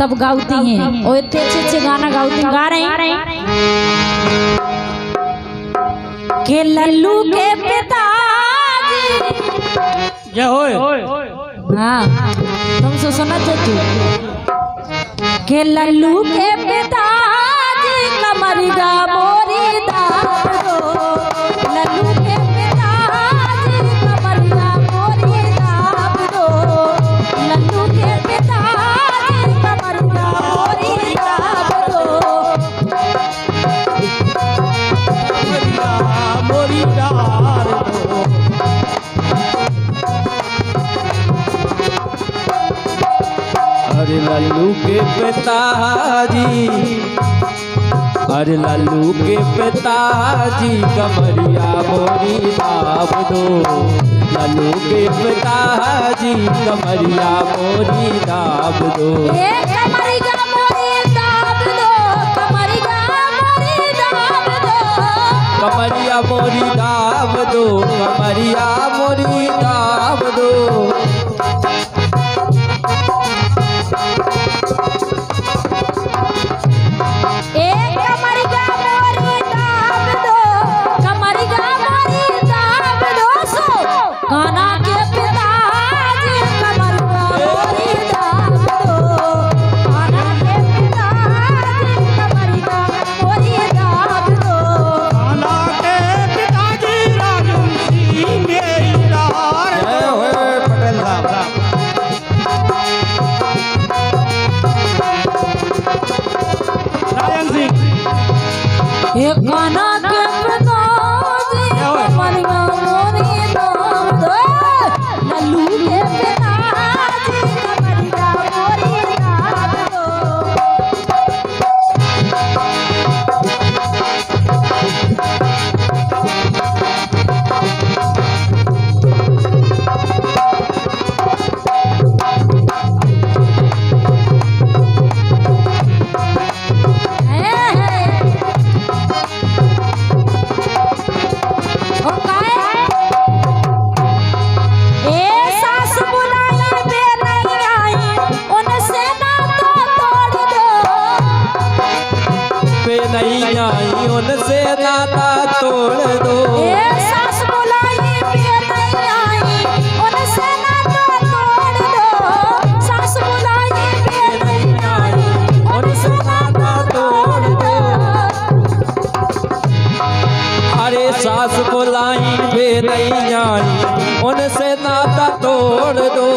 तब गाती हैं और इतने अच्छे अच्छे गाना गा रहे हैं के लल्लू के पिताजी जय होए। हाँ तुमसे सुना तू के लल्लू के पिताजी कमरिया मोरी दाबो लल्लू के पिताजी कमरिया मोरी दाबो लल्लू के पिताजी कमरिया मोरी दाबो मोरी डार दो। अरे लल्लू के पिताजी, अरे लल्लू के पिताजी कमरिया मोरी दाब दो। लल्लू के पिताजी कमरिया मोरी दाब दो। कमरिया मोरी दाब दो कमरिया मोरी दाब दो कमरिया मोरी दाब दो कमरिया मोरी दाब दो। एक गाना के पिताजी कमरिया मोरी दाब दो लल्लू के पिताजी कमरिया मोरी दाब दो। नहीं आई उनसे नाता तोड़ दो। सास बुलाई पे नहीं आई उनसे नाता तोड़ दो। सास बुलाई पे नहीं आई उनसे नाता तोड़ दो। अरे सास बुलाई पे नहीं आई उनसे नाता तोड़ दो।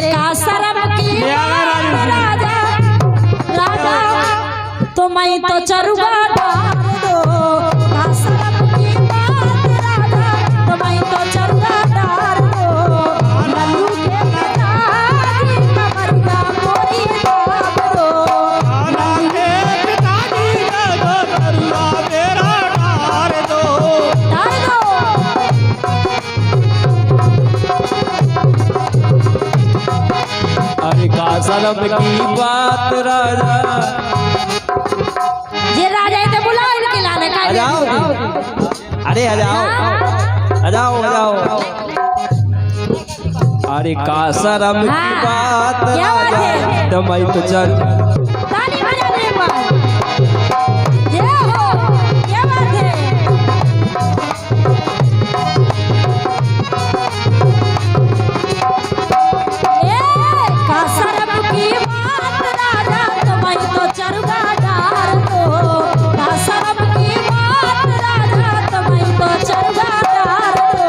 का शर्म की राजा राजा तो मैं तो चरुगा डाल दो। का शर्म की बात राजा तो मैं तो चरुगा डाल दो। लल्लू के पिताजी कमरिया मोरी दाब दो। लल्लू के पिताजी कमरिया मेरा डाल दो। अरे का शर्म की बात राजा ये राजा इसे बुलाओ इनके लाने का। आ जाओ अरे आ जाओ आ जाओ। अरे का शर्म की बात राजा तो मैं तो चल ताली बजा दे एक बार। ये हो क्या बात है। का शर्म की बात राजा तो मैं तो चरुगा डाल दो। का शर्म की बात राजा तो मैं तो चरुगा डाल दो।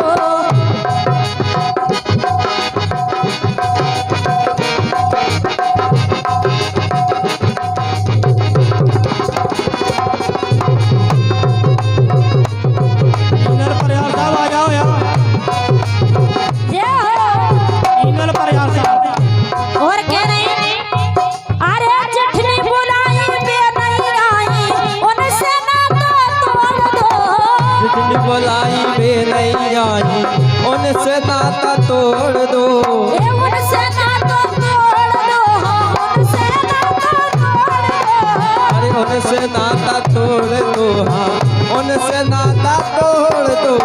पे नहीं आई, उनसे नाता तोड़ दो। ए उनसे नाता तोड़ दो, उनसे नाता तोड़ दो। अरे उनसे नाता तोड़ दो, हाँ उनसे नाता तोड़ दो।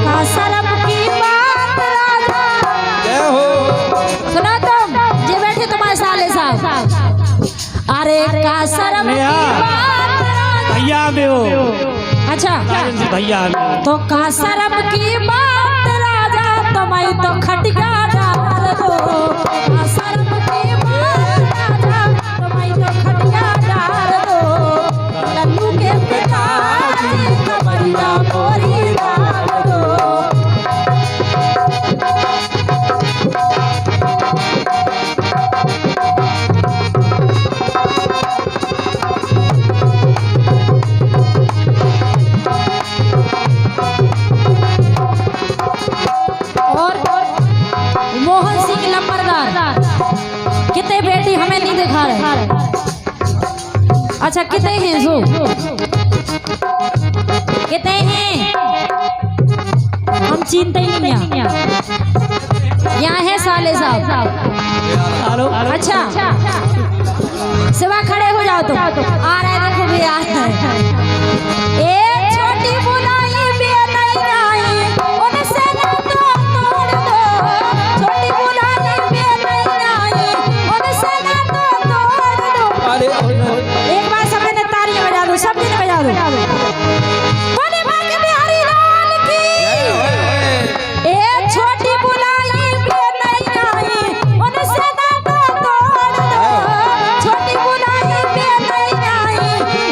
का शर्म की बात राजा। जय हो। सुनो तुम जे बैठे तुम्हारे साले साहब, अरे का शर्म की बात राजा। भैया में हो, अच्छा भैया में तो का शर्म की बात राजा, तुम्हें तो खटिया डाल दो। का शर्म की बात राजा, तुम्हें तो खटिया डाल दो। लल्लू के पिताजी कमरिया मोरी डाल दो। मोहन सिंह लंबरदार कितने बेटी हमें नहीं दिखा रहे। अच्छा कितने हैं सो, कितने हैं हम चिंता ही नहीं है। यहाँ है साले साहब। अच्छा सिवा खड़े हो जाओ तुम, आ रहे देखो भी आ रहे हैं। ए छोटी बुलाई भी नहीं आई, उनसे ना तो तोड़ दो। छोटी बुलाई भी नहीं आई, उनसे ना तो तोड़ दो। अरे एक बार सबने ने तालियां बजा दो, सब ने बजा दो। बोले बाके बिहारी लाल की। ए छोटी बुलाई भी नहीं आई, उनसे ना तो तोड़ दो। छोटी बुलाई भी नहीं आई,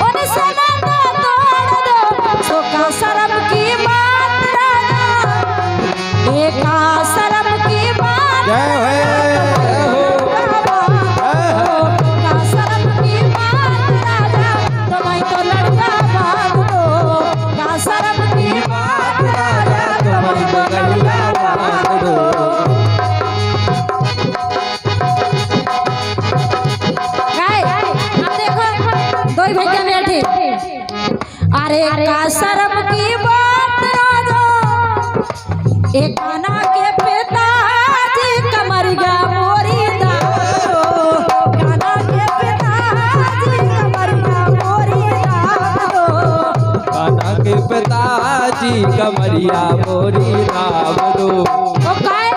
उनसे ना तो तोड़ दो। सो का शर्म की बात राजा, एक का शर्म की बात। जय हो। का शर्म की बात राजा, तुम्हें तो लड़का बांध दो। का शर्म की बात राजा, तुम्हें तो लड़का बांध दो। अब देखो दो ही भैया बैठे। अरे का शर्म की बात राजा, एक काना के पिताजी कमरिया मोरी दारो। काना के पिताजी कमरिया मोरी दारो। कान्हा के पिताजी कमरिया मोरी नाम दो। ओ काय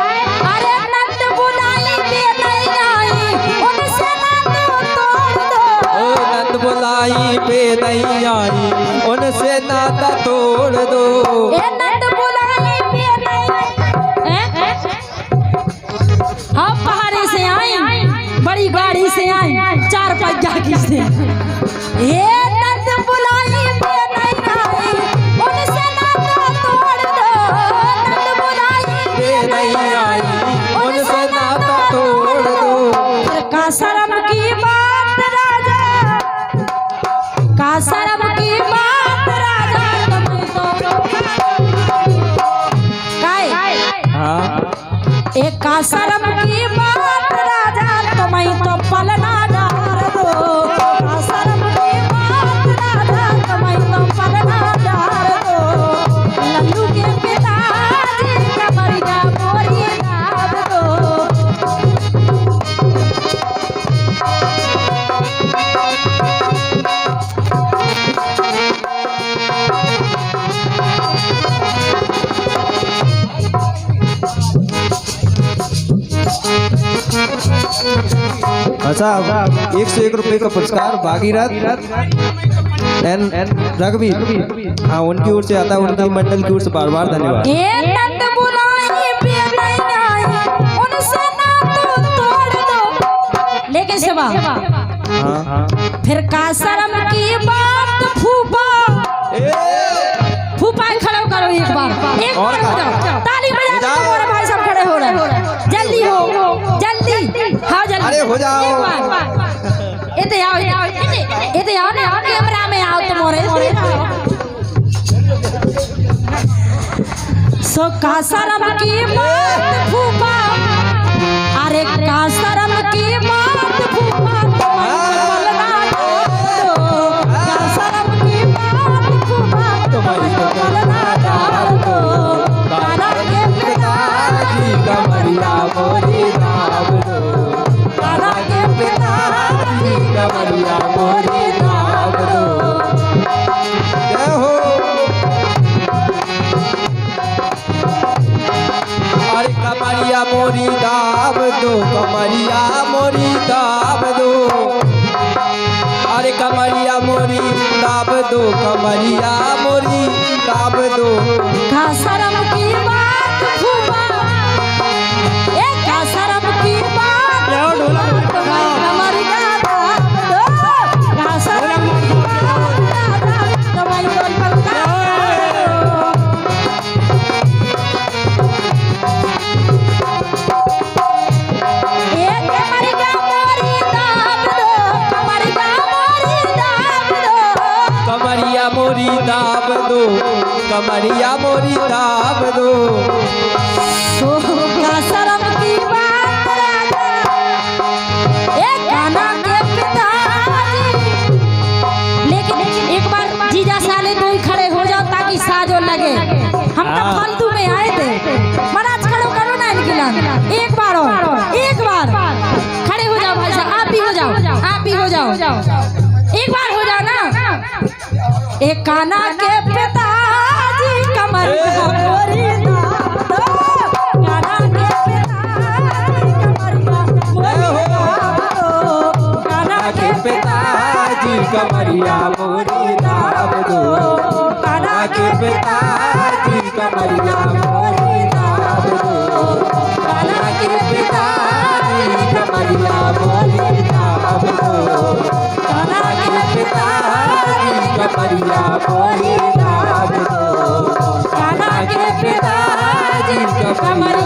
अरे नंद बुलाई भी नहीं आई, उनसे ना तो तोड़ दो। ओ नंद बुलाई पे नहीं आई, उनसे नाता तोड़ दो। ए नंद बुलाई भी नहीं हैं? हम पहाड़ी से आई, बड़ी गाड़ी से आई, 4 पहिया की से। ए नंद बुलाई भी नहीं आई, उनसे ना तो तोड़ दो। नंद बुलाई पे नहीं आई, उनसे नाता तोड़ दो। फिर का शर्म की बात राजा, का शर्म की बात राजा, तुम्हें तो काय एक का शर्म की बात राजा, तुम्हें तो पलना डाल दो। का शर्म की बात राजा, तुम्हें तो पलना डाल दो। लल्लू के पिताजी कमरिया मोरी डाल दो। अच्छा 101 रुपए का पुरस्कार भागीरथ एंड रघुवीर, हाँ उनकी ओर से आता है, उनकी मंडल की ओर से बार बार धन्यवाद। ए नंद बुलाई भी नहीं आई, उनसे ना तो तोड़ दो। लेकिन सेवा हाँ फिर का शर्म की बात फूफा। फूफा खड़े करो एक बार हो जाओ, ताली बजा दो। हमारे भाई सब खड़े हो रहे, जल्दी हो जल्दी, हाँ जल्दी। अरे हो जाओ। इधर आओ, इधर आओ ना, कैमरा में आओ तुम्हारे। सो का शर्म की बात फूफा, अरे का शर्म की बात फूफा, तुम्हें तो पलना डाल दो। का शर्म की बात फूफा, तुम्हें तो पलना डाल दो। कमरिया मोरी दाब दो, अरे कमरिया मोरी दाब दो, कमरिया मोरी दाब दो। का शर्म की बात फूफा, ए का शर्म की बात ले आओ ढोलक फूफा, कमरिया दाब दो, का शर्म की बात राजा तुम्हारी तो पलका कमरिया मोरी दाब दो, कमरिया मोरी दाब दो। का शर्म की बात राजा, ए गाना के पिताजी। लेकिन एक बार जीजा साले तो ही खड़े हो जाओ ताकि साजो लगे। हम तो फालतू में आए थे। महाराज खड़ो करो ना इनके लान। एक बार और, एक बार खड़े हो जाओ भाई साहब, आप भी हो जाओ, आप भी हो जाओ, एक बार हो जाओ ना। एक काना के पिताजी कमरिया मोरी दाब दो, काना के पिताजी कमरिया मोरी दाब दो, काना के पिताजी कमरिया मोरी दाब दो, काना के पिताजी कमरिया मोरी दाब दो, काना के पिताजी कमरिया मोरी दाब दो, काना के पिताजी कमरिया मोरी दाब दो, काना के पिताजी कमरिया